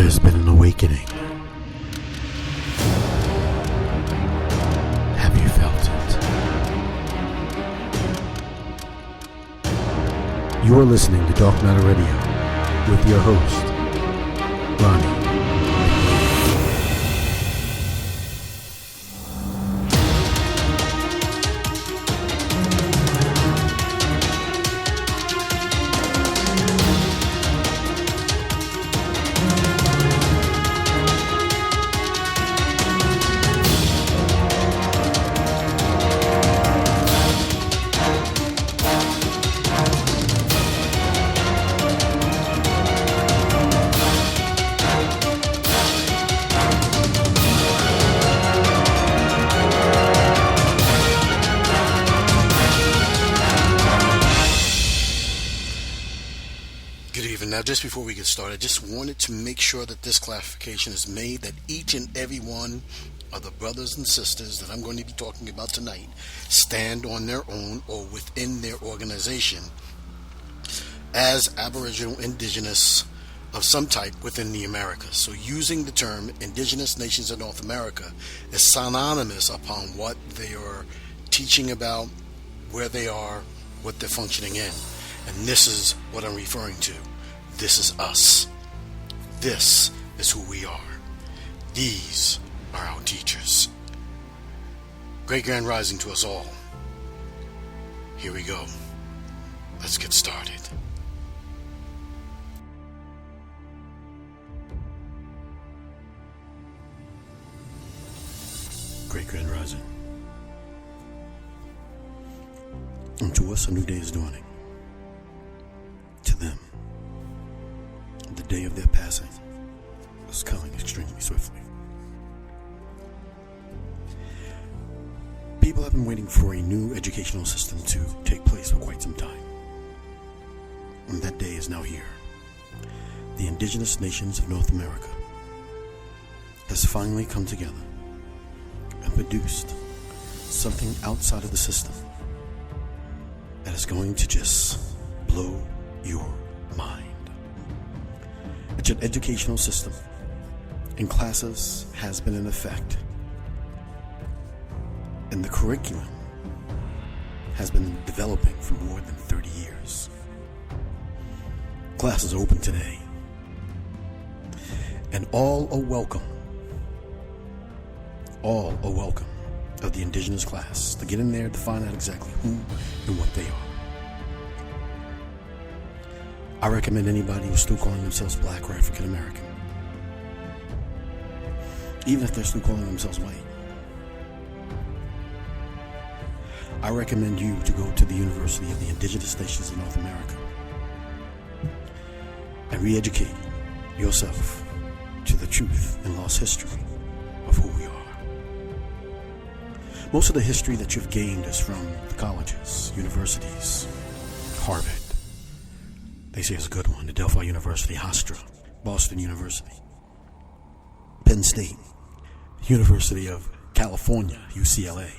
There's been an awakening. Have you felt it? You are listening to Dark Matter Radio with your host, Ronnie. Now, just before we get started, I just wanted to make sure that this clarification is made, that each and every one of the brothers and sisters that I'm going to be talking about tonight stand on their own or within their organization as Aboriginal, Indigenous of some type within the Americas. So using the term Indigenous Nations of North America is synonymous upon what they are teaching about, where they are, what they're functioning in. And this is what I'm referring to. This is us. This is who we are. These are our teachers. Great grand rising to us all. Here we go. Let's get started. Great grand rising. And to us, a new day is dawning. To them, the day of their passing is coming extremely swiftly. People have been waiting for a new educational system to take place for quite some time. And that day is now here. The Indigenous Nations of North America has finally come together and produced something outside of the system that is going to just blow your mind. It's an educational system, and classes has been in effect, and the curriculum has been developing for more than 30 years. Classes are open today, and all are welcome of the Indigenous class to get in there to find out exactly who and what they are. I recommend anybody who's still calling themselves Black or African American, even if they're still calling themselves white, I recommend you to go to the University of the Indigenous Nations of North America and re-educate yourself to the truth and lost history of who we are. Most of the history that you've gained is from the colleges, universities, Harvard. They say it's a good one. The Delphi University, Hofstra, Boston University, Penn State, University of California, UCLA.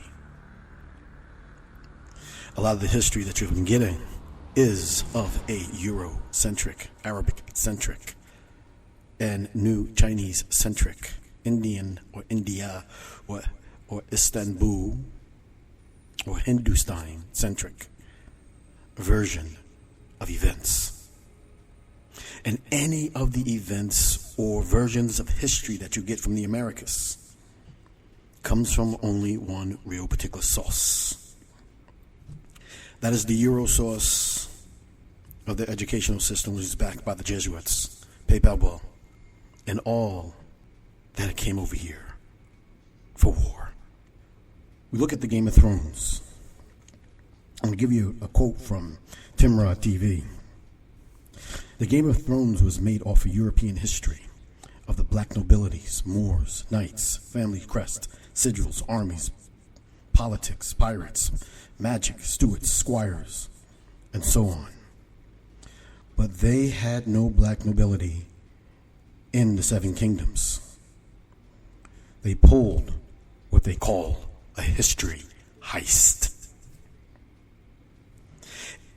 A lot of the history that you've been getting is of a Eurocentric, Arabic-centric, and new Chinese-centric, Indian or India or Istanbul or Hindustan-centric version of events. And any of the events or versions of history that you get from the Americas comes from only one real particular source. That is the Euro source of the educational system, which is backed by the Jesuits, PayPal, and all that it came over here for war. We look at the Game of Thrones. I'm going to give you a quote from Timrod TV. The Game of Thrones was made off of European history of the black nobilities, Moors, knights, family crest, sigils, armies, politics, pirates, magic, stewards, squires, and so on. But they had no black nobility in the Seven Kingdoms. They pulled what they call a history heist.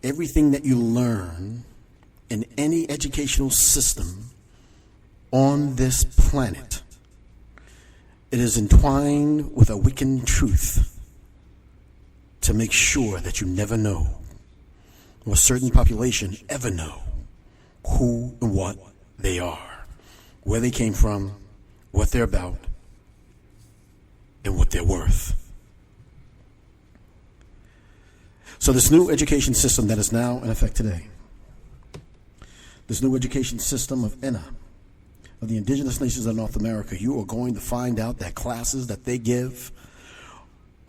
Everything that you learn in any educational system on this planet, it is entwined with a wicked truth to make sure that you never know, or a certain population ever know, who and what they are, where they came from, what they're about, and what they're worth. So this new education system that is now in effect today, this new education system of I.N.N.A, of the Indigenous nations of North America, you are going to find out that classes that they give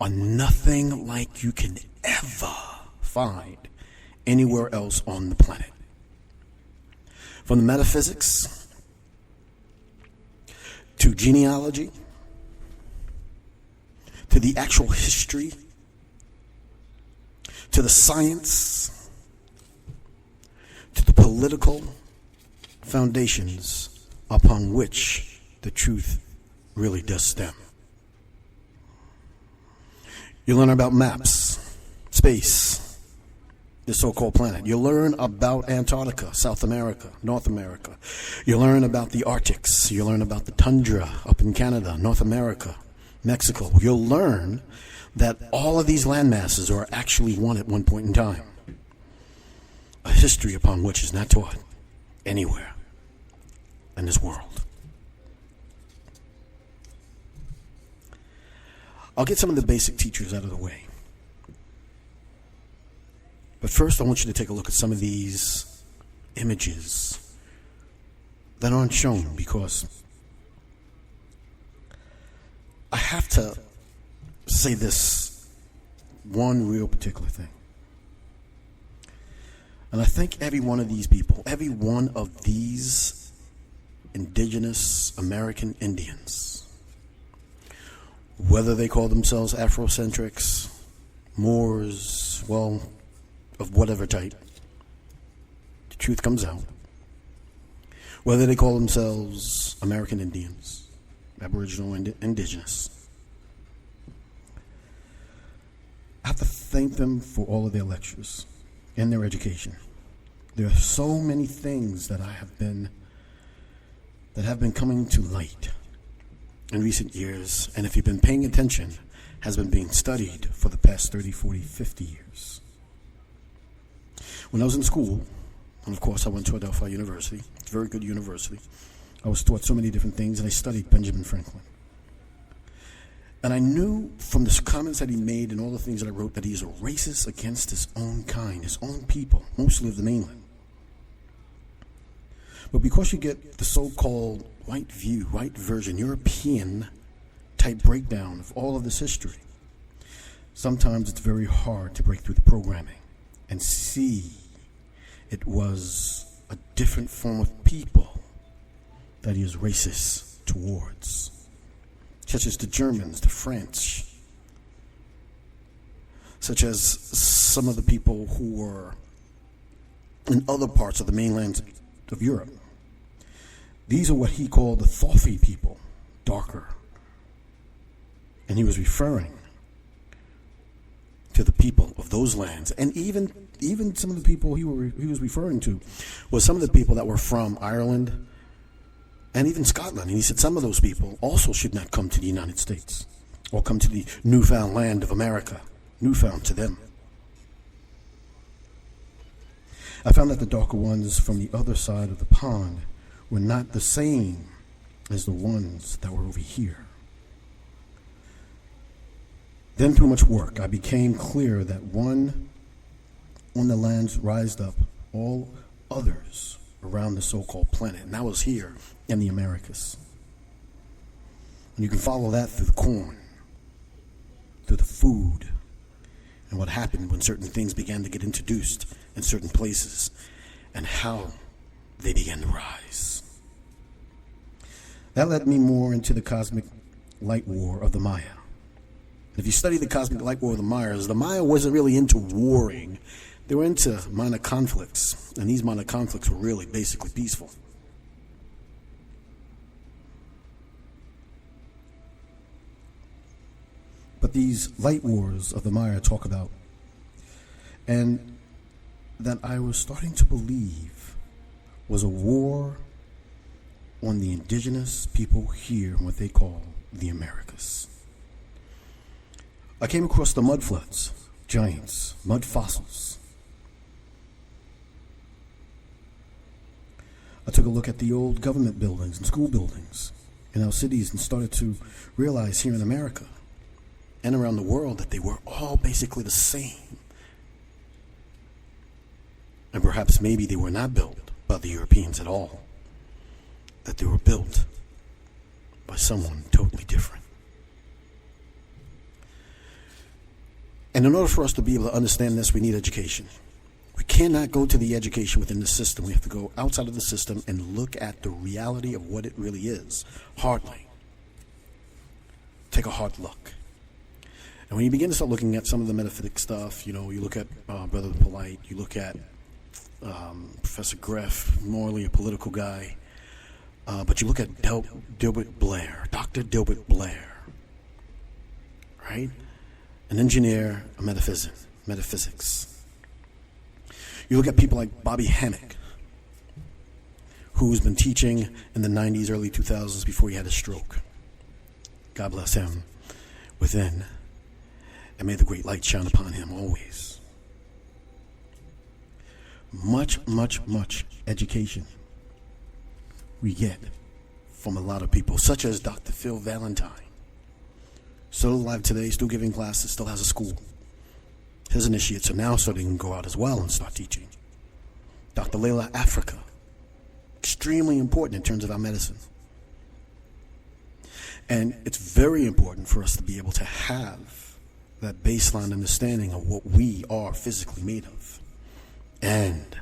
are nothing like you can ever find anywhere else on the planet. From the metaphysics to genealogy to the actual history to the science to the political foundations upon which the truth really does stem. You learn about maps, space, the so-called planet. You learn about Antarctica, South America, North America. You learn about the Arctics. You learn about the tundra up in Canada, North America, Mexico. You'll learn that all of these land masses are actually one at one point in time. A history upon which is not taught anywhere in this world. I'll get some of the basic teachers out of the way. But first I want you to take a look at some of these images that aren't shown, because I have to say this one real particular thing. And I think every one of these people, every one of these indigenous American Indians, whether they call themselves Afrocentrics, Moors, well, of whatever type, the truth comes out. Whether they call themselves American Indians, Aboriginal, Indigenous, I have to thank them for all of their lectures and their education. There are so many things that have been coming to light in recent years, and if you've been paying attention, has been being studied for the past 30, 40, 50 years. When I was in school, and of course I went to Adelphi University, it's a very good university, I was taught so many different things, and I studied Benjamin Franklin. And I knew from the comments that he made and all the things that I wrote that he is a racist against his own kind, his own people, mostly of the mainland. But because you get the so-called white view, white version, European type breakdown of all of this history, sometimes it's very hard to break through the programming and see it was a different form of people that he is racist towards, such as the Germans, the French, such as some of the people who were in other parts of the mainland of Europe. These are what he called the Thothi people, darker. And he was referring to the people of those lands. And even some of the people he was referring to was some of the people that were from Ireland and even Scotland. And he said some of those people also should not come to the United States or come to the newfound land of America, newfound to them. I found that the darker ones from the other side of the pond were not the same as the ones that were over here. Then through much work, I became clear that one on the lands rised up all others around the so-called planet. And that was here in the Americas. And you can follow that through the corn, through the food, and what happened when certain things began to get introduced in certain places, and how they began to rise. That led me more into the cosmic light war of the Maya. If you study the cosmic light war of the Maya wasn't really into warring. They were into minor conflicts, and these minor conflicts were really basically peaceful. But these light wars of the Maya talk about, and that I was starting to believe was a war on the indigenous people here in what they call the Americas. I came across the mud floods, giants, mud fossils. I took a look at the old government buildings and school buildings in our cities and started to realize here in America and around the world that they were all basically the same. And perhaps maybe they were not built by the Europeans at all, that they were built by someone totally different. And in order for us to be able to understand this, we need education. We cannot go to the education within the system. We have to go outside of the system and look at the reality of what it really is. Hardly. Take a hard look. And when you begin to start looking at some of the metaphysics stuff, you look at Brother Polite, you look at Professor Greff, morally a political guy, but you look at Dilbert Blair, Dr. Dilbert Blair, right? An engineer of metaphysics. You look at people like Bobby Hammock, who's been teaching in the 90s, early 2000s before he had a stroke. God bless him within, and may the great light shine upon him always. Much, much, much education we get from a lot of people, such as Dr. Phil Valentine. Still alive today, still giving classes, still has a school. His initiates are now starting to go out as well and start teaching. Dr. Layla Africa, extremely important in terms of our medicine. And it's very important for us to be able to have that baseline understanding of what we are physically made of and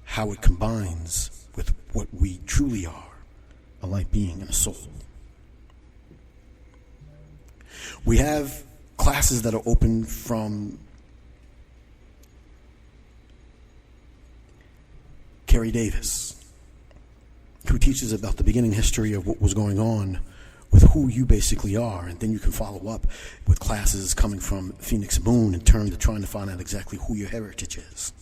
how it combines with what we truly are, a light being and a soul. We have classes that are open from Kerry Davis, who teaches about the beginning history of what was going on with who you basically are, and then you can follow up with classes coming from Phoenix Moon in terms of trying to find out exactly who your heritage is.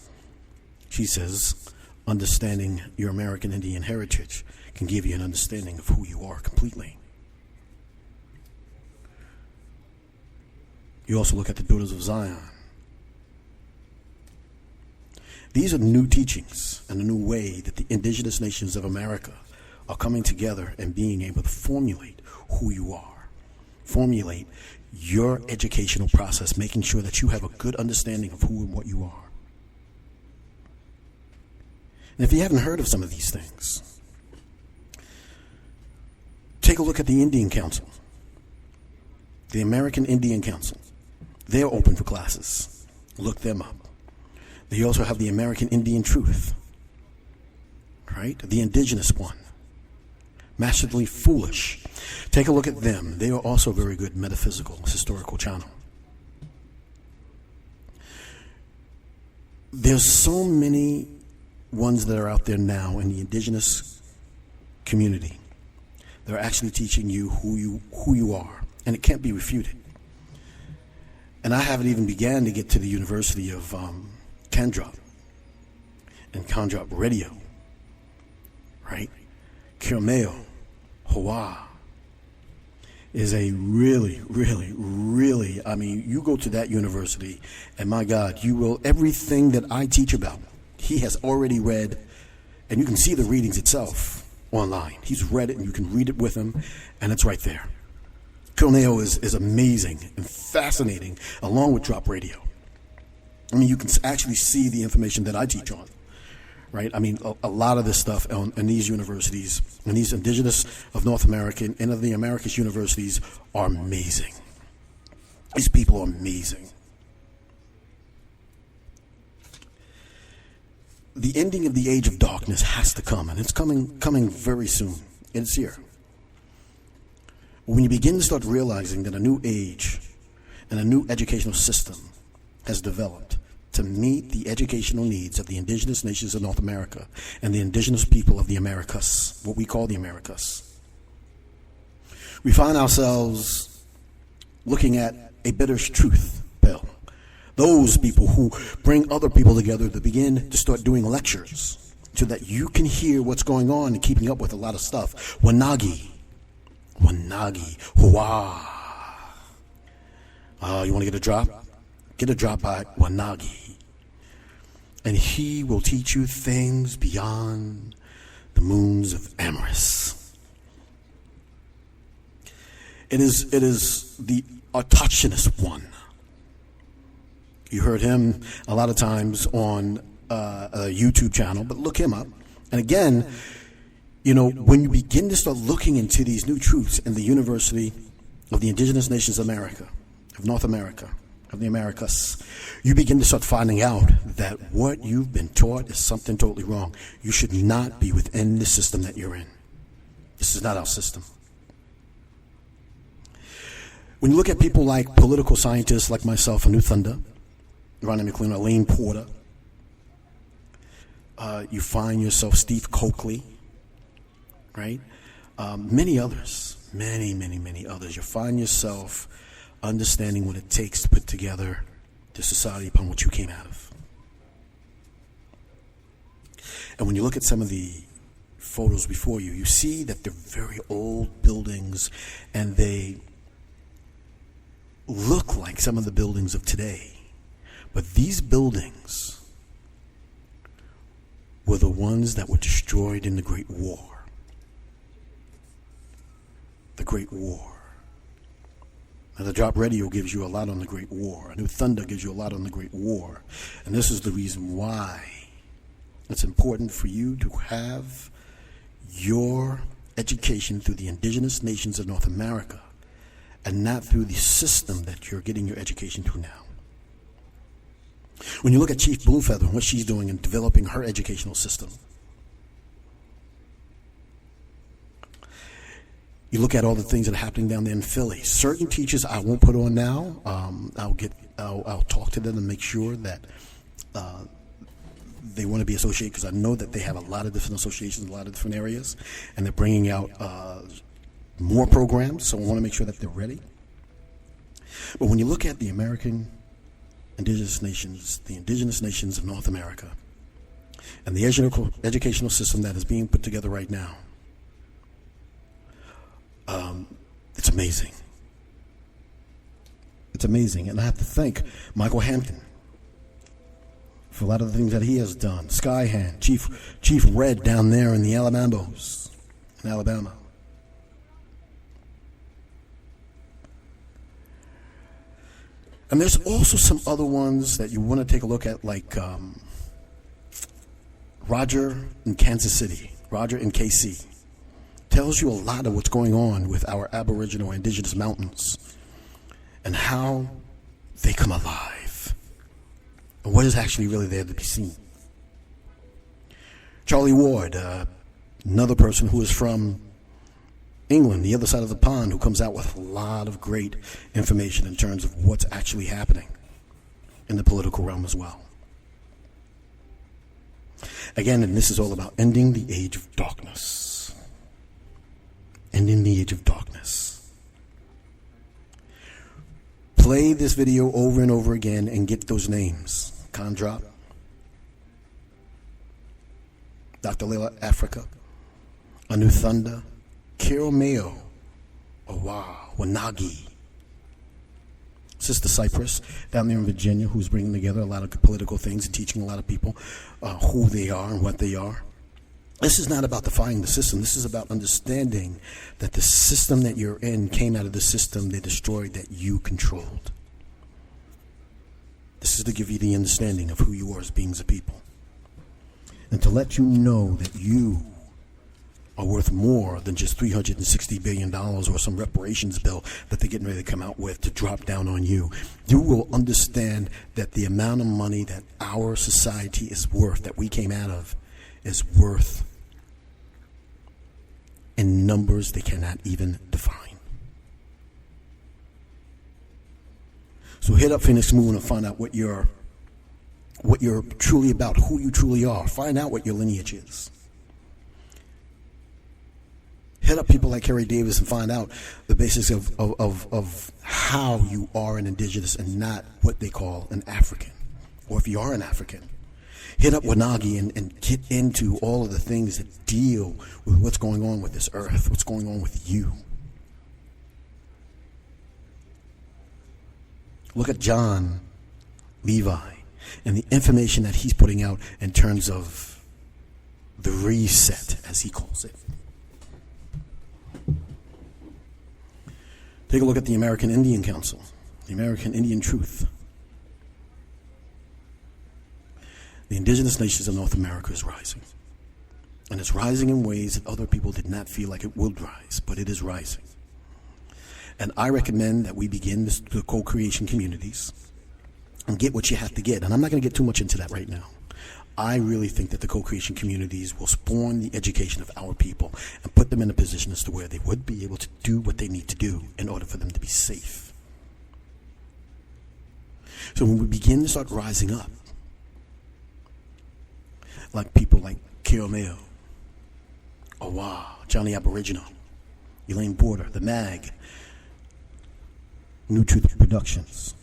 She says, understanding your American Indian heritage can give you an understanding of who you are completely. You also look at the Daughters of Zion. These are new teachings and a new way that the indigenous nations of America are coming together and being able to formulate who you are. Formulate your educational process, making sure that you have a good understanding of who and what you are. And if you haven't heard of some of these things, take a look at the Indian Council, the American Indian Council. They're open for classes. Look them up. They also have the American Indian Truth, right? The Indigenous one. Massively Foolish. Take a look at them. They are also a very good metaphysical, historical channel. There's so many ones that are out there now in the indigenous community. They're actually teaching you who you are, and it can't be refuted. And I haven't even began to get to the University of Kendrop and Kendrop Radio, right? Kirmeo, Hawaii is a really, I mean, you go to that university, and my God, you will, everything that I teach about, he has already read, and you can see the readings itself online. He's read it, and you can read it with him, and it's right there. Kirmeo is amazing and fascinating, along with Drop Radio. I mean, you can actually see the information that I teach on, right? I mean, a lot of this stuff in these universities, and these indigenous of North America and of the Americas universities are amazing. These people are amazing. The ending of the age of darkness has to come, and it's coming very soon. It's here. When you begin to start realizing that a new age and a new educational system has developed to meet the educational needs of the indigenous nations of North America and the indigenous people of the Americas, what we call the Americas, we find ourselves looking at a bitter truth pill. Those people who bring other people together to begin to start doing lectures so that you can hear what's going on and keeping up with a lot of stuff. Wanagi. Hua. You want to get a drop? Get a drop by Wanagi. And he will teach you things beyond the moons of Amaris. It is the autochthonous one. You heard him a lot of times on a YouTube channel, but look him up. And again, when you begin to start looking into these new truths in the University of the Indigenous Nations of America, of North America, of the Americas, you begin to start finding out that what you've been taught is something totally wrong. You should not be within the system that you're in. This is not our system. When you look at people like political scientists like myself, Anu Thunder, Ronnie McLean, Elaine Porter, you find yourself Steve Coakley, right? Many others, many others. You find yourself understanding what it takes to put together the society upon which you came out of. And when you look at some of the photos before you, you see that they're very old buildings, and they look like some of the buildings of today. But these buildings were the ones that were destroyed in the Great War. The Great War. Now, the Drop Radio gives you a lot on the Great War. A New Thunder gives you a lot on the Great War. And this is the reason why it's important for you to have your education through the Indigenous Nations of North America and not through the system that you're getting your education through now. When you look at Chief Bluefeather and what she's doing in developing her educational system, you look at all the things that are happening down there in Philly. Certain teachers I won't put on now. I'll talk to them and make sure that they want to be associated, because I know that they have a lot of different associations, a lot of different areas, and they're bringing out more programs. So I want to make sure that they're ready. But when you look at the American Indigenous Nations, the Indigenous Nations of North America, and the educational system that is being put together right now, it's amazing. It's amazing. And I have to thank Michael Hampton for a lot of the things that he has done. Skyhand, Chief Red down there in the Alabambos, in Alabama. And there's also some other ones that you want to take a look at, like Roger in Kansas City, Roger in KC. Tells you a lot of what's going on with our Aboriginal and Indigenous mountains and how they come alive and what is actually really there to be seen. Charlie Ward, another person who is from England, the other side of the pond, who comes out with a lot of great information in terms of what's actually happening in the political realm as well. Again, and this is all about ending the age of darkness. Ending the age of darkness. Play this video over and over again and get those names. Condrop, Dr. Layla Africa, Anu Thunder, Carol Mayo, Wanagi, Sister Cypress down there in Virginia, who's bringing together a lot of political things and teaching a lot of people who they are and what they are. This is not about defying the system. This is about understanding that the system that you're in came out of the system they destroyed that you controlled. This is to give you the understanding of who you are as beings of people. And to let you know that you are worth more than just $360 billion or some reparations bill that they're getting ready to come out with to drop down on you. You will understand that the amount of money that our society is worth, that we came out of, is worth in numbers they cannot even define. So hit up Phoenix Moon and find out what you're truly about, who you truly are. Find out what your lineage is. Hit up people like Harry Davis and find out the basics of how you are an indigenous and not what they call an African. Or if you are an African, hit up Wanagi and get into all of the things that deal with what's going on with this earth, what's going on with you. Look at John Levi and the information that he's putting out in terms of the reset, as he calls it. Take a look at the American Indian Council, the American Indian Truth. The indigenous nations of North America is rising. And it's rising in ways that other people did not feel like it would rise, but it is rising. And I recommend that we begin the co-creation communities and get what you have to get. And I'm not going to get too much into that right now. I really think that the co-creation communities will spawn the education of our people and put them in a position as to where they would be able to do what they need to do in order for them to be safe. So when we begin to start rising up, like people like Kiomeo, Owa, Johnny Aboriginal, Elaine Porter, the MAG, New Truth Productions,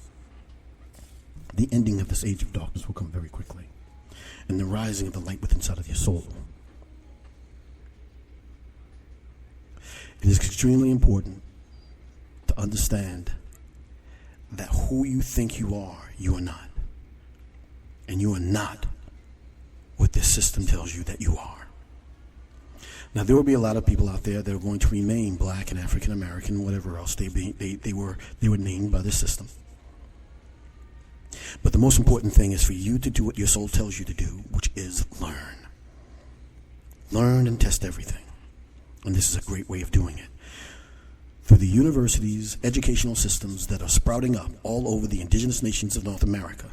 the ending of this age of darkness will come very quickly. And the rising of the light within inside of your soul. It is extremely important to understand that who you think you are not. And you are not what this system tells you that you are. Now, there will be a lot of people out there that are going to remain black and African American, whatever else they were named by the system. But the most important thing is for you to do what your soul tells you to do, which is learn. Learn and test everything. And this is a great way of doing it. Through the universities, educational systems that are sprouting up all over the indigenous nations of North America,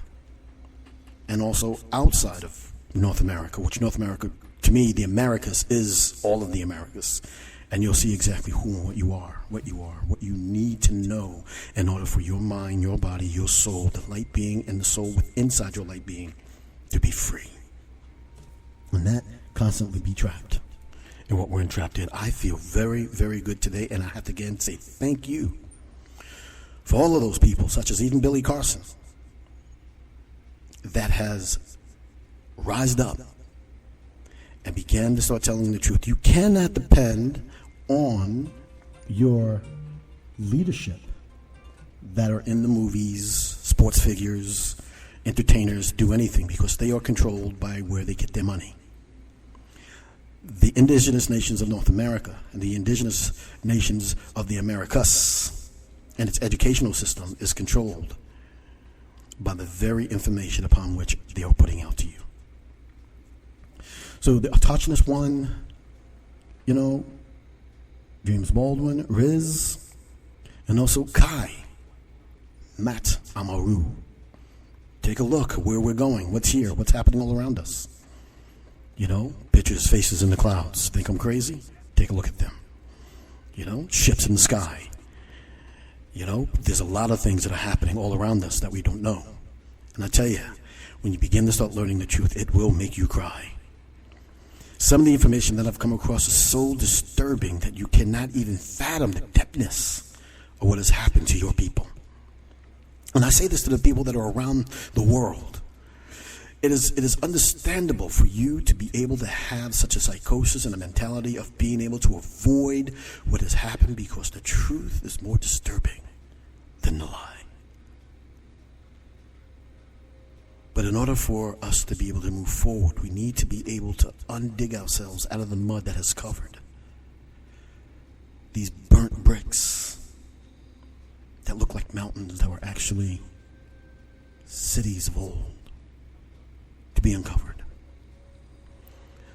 and also outside of North America, which North America, to me, the Americas is all of the Americas. And you'll see exactly who and what you need to know in order for your mind, your body, your soul, the light being and the soul inside your light being to be free. And that constantly be trapped in what we're entrapped in. I feel very, very good today, and I have to again say thank you for all of those people, such as even Billy Carson, that has rised up and began to start telling the truth. You cannot depend on your leadership that are in the movies, sports figures, entertainers, do anything, because they are controlled by where they get their money. The indigenous nations of North America and the indigenous nations of the Americas and its educational system is controlled by the very information upon which they are putting out to you. So the autochthonous one, James Baldwin, Riz, and also Kai, Matt Amaru. Take a look where we're going, what's here, what's happening all around us. Pictures, faces in the clouds. Think I'm crazy? Take a look at them. Ships in the sky. There's a lot of things that are happening all around us that we don't know. And I tell you, when you begin to start learning the truth, it will make you cry. Some of the information that I've come across is so disturbing that you cannot even fathom the depthness of what has happened to your people. And I say this to the people that are around the world. It is understandable for you to be able to have such a psychosis and a mentality of being able to avoid what has happened, because the truth is more disturbing than the lie. But in order for us to be able to move forward, we need to be able to undig ourselves out of the mud that has covered these burnt bricks that look like mountains that were actually cities of old, to be uncovered.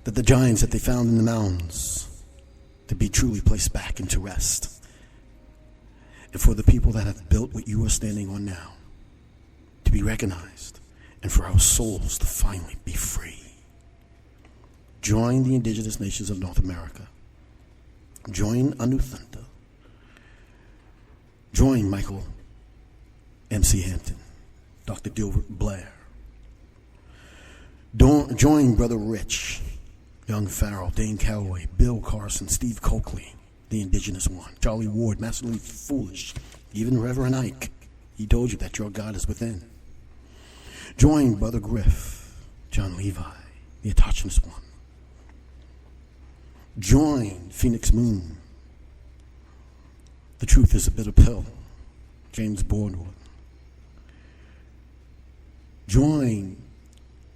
That the giants that they found in the mounds to be truly placed back into rest. And for the people that have built what you are standing on now to be recognized, and for our souls to finally be free. Join the indigenous nations of North America. Join I.N.N.A. Join Michael M.C. Hampton, Dr. Dilbert Blair. Join Brother Rich, Young Farrell, Dane Calloway, Bill Carson, Steve Coakley, the indigenous one, Charlie Ward, Massively Foolish, even Reverend Ike. He told you that your God is within. Join Brother Griff, John Levi, the autochthonous one. Join Phoenix Moon. The truth is a bitter pill. James Baldwin. Join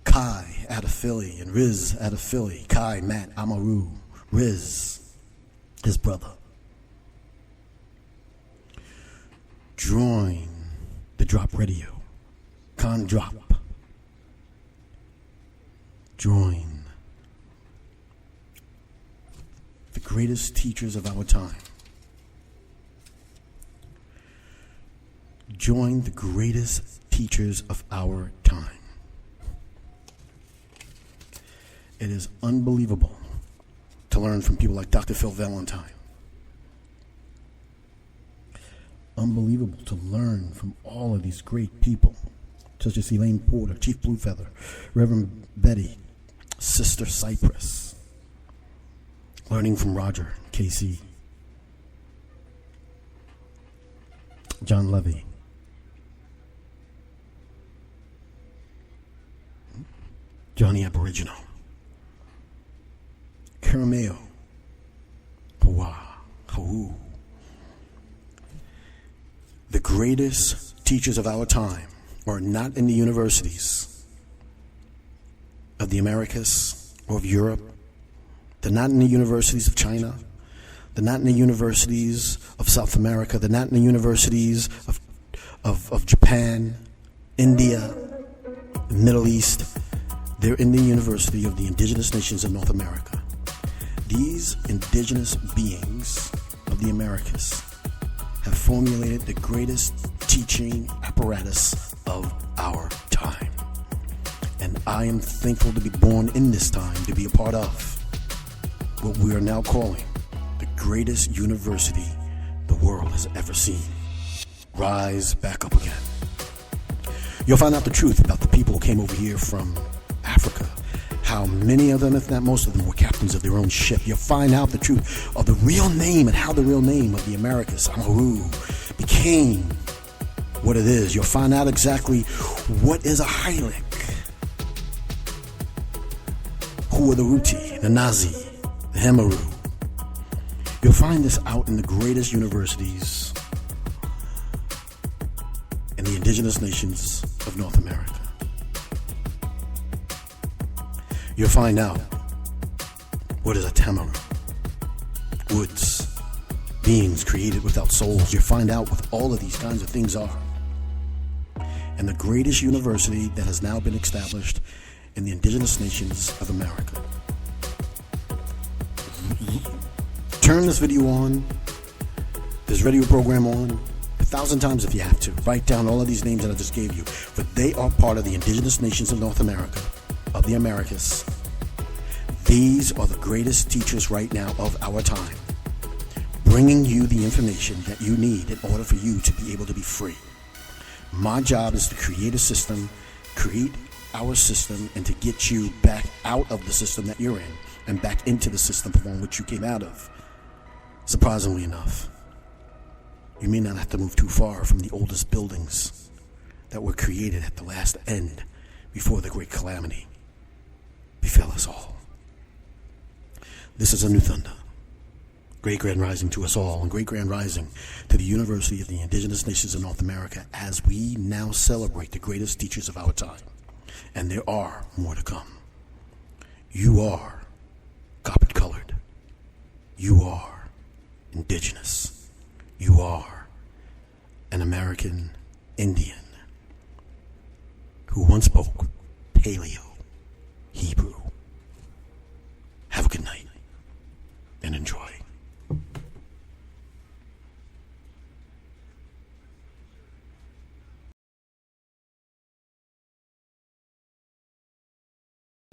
Kai out of Philly and Riz out of Philly. Kai, Matt, Amaru, Riz, his brother. Join the Drop Radio. Con Drop. Join the greatest teachers of our time. Join the greatest teachers of our time. It is unbelievable to learn from people like Dr. Phil Valentine. Unbelievable to learn from all of these great people, such as Elaine Porter, Chief Bluefeather, Reverend Betty, Sister Cypress. Learning from Roger, KC, John Levy, Johnny Aboriginal, Carameo, Hawa, Hau. The greatest teachers of our time are not in the universities of the Americas or of Europe. They're not in the universities of China. They're not in the universities of South America. They're not in the universities of Japan, India, the Middle East. They're in the University of the Indigenous Nations of North America. These indigenous beings of the Americas have formulated the greatest teaching apparatus of our time. And I am thankful to be born in this time, to be a part of what we are now calling the greatest university the world has ever seen. Rise back up again. You'll find out the truth about the people who came over here from Africa, how many of them, if not most of them, were captains of their own ship. You'll find out the truth of the real name and how the real name of the Americas, Amaru, became what it is. You'll find out exactly what is a Heilig, who are the Ruti, the Nazi, the Hemaru. You'll find this out in the greatest universities in the indigenous nations of North America. You'll find out what is a Tamaru, woods, beings created without souls. You'll find out what all of these kinds of things are. And the greatest university that has now been established in the indigenous nations of America. Turn this video on, this radio program on, 1,000 times if you have to. Write down all of these names that I just gave you. For they are part of the indigenous nations of North America, of the Americas. These are the greatest teachers right now of our time, bringing you the information that you need in order for you to be able to be free. My job is to create a system, create our system, and to get you back out of the system that you're in and back into the system from which you came out of. Surprisingly enough, you may not have to move too far from the oldest buildings that were created at the last end before the great calamity befell us all. This is a new thunder. Great grand rising to us all, and great grand rising to the University of the Indigenous Nations of North America as we now celebrate the greatest teachers of our time. And there are more to come. You are copper-colored. You are indigenous. You are an American Indian who once spoke Paleo.